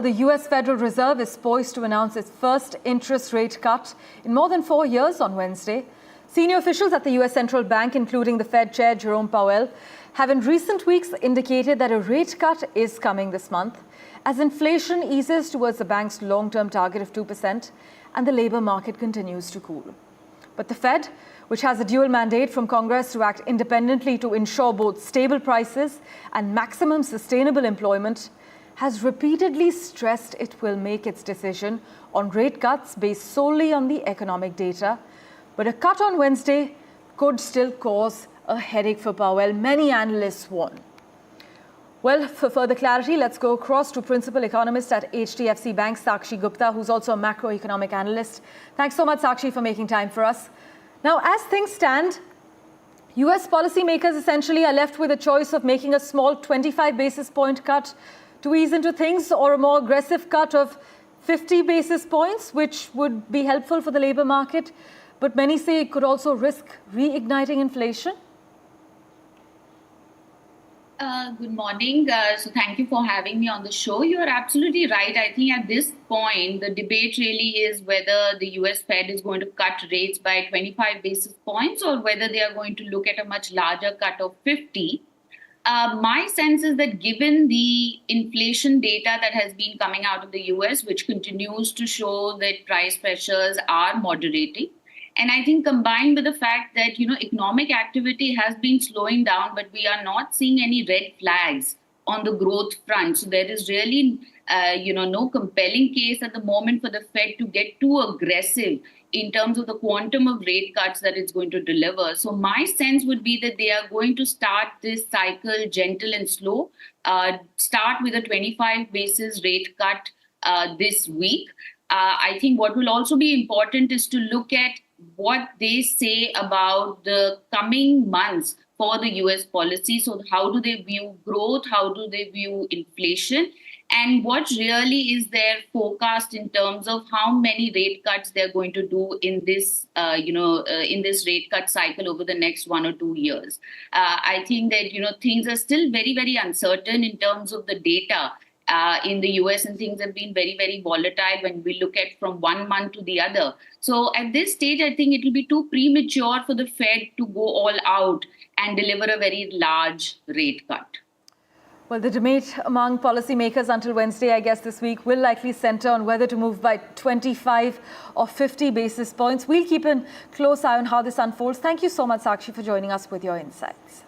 The US Federal Reserve is poised to announce its first interest rate cut in more than 4 years on Wednesday. Senior officials at the US Central Bank, including the Fed Chair Jerome Powell, have in recent weeks indicated that a rate cut is coming this month as inflation eases towards the bank's long-term target of 2% and the labor market continues to cool. But the Fed, which has a dual mandate from Congress to act independently to ensure both stable prices and maximum sustainable employment, has repeatedly stressed it will make its decision on rate cuts based solely on the economic data. But a cut on Wednesday could still cause a headache for Powell, many analysts warn. Well, for further clarity, let's go across to principal economist at HDFC Bank, Sakshi Gupta, who's also a macroeconomic analyst. Thanks so much, Sakshi, for making time for us. Now, as things stand, US policymakers essentially are left with a choice of making a small 25 basis point cut to ease into things, or a more aggressive cut of 50 basis points, which would be helpful for the labor market. But many say it could also risk reigniting inflation. Good morning. So thank you for having me on the show. You are absolutely right. I think at this point, the debate really is whether the US Fed is going to cut rates by 25 basis points or whether they are going to look at a much larger cut of 50. My sense is that given the inflation data that has been coming out of the US, which continues to show that price pressures are moderating, and I think combined with the fact that, economic activity has been slowing down, but we are not seeing any red flags on the growth front. So there is really, no compelling case at the moment for the Fed to get too aggressive in terms of the quantum of rate cuts that it's going to deliver. So my sense would be that they are going to start this cycle gentle and slow, start with a 25 basis rate cut this week. I think what will also be important is to look at what they say about the coming months for the US policy. So how do they view growth? How do they view inflation? And what really is their forecast in terms of how many rate cuts they're going to do in this, in this rate cut cycle over the next 1 or 2 years. I think that, things are still very, very uncertain in terms of the data in the US, and things have been very, very volatile when we look at from 1 month to the other. So at this stage, I think it will be too premature for the Fed to go all out and deliver a very large rate cut. Well, the debate among policymakers until Wednesday, I guess, this week will likely center on whether to move by 25 or 50 basis points. We'll keep a close eye on how this unfolds. Thank you so much, Sakshi, for joining us with your insights.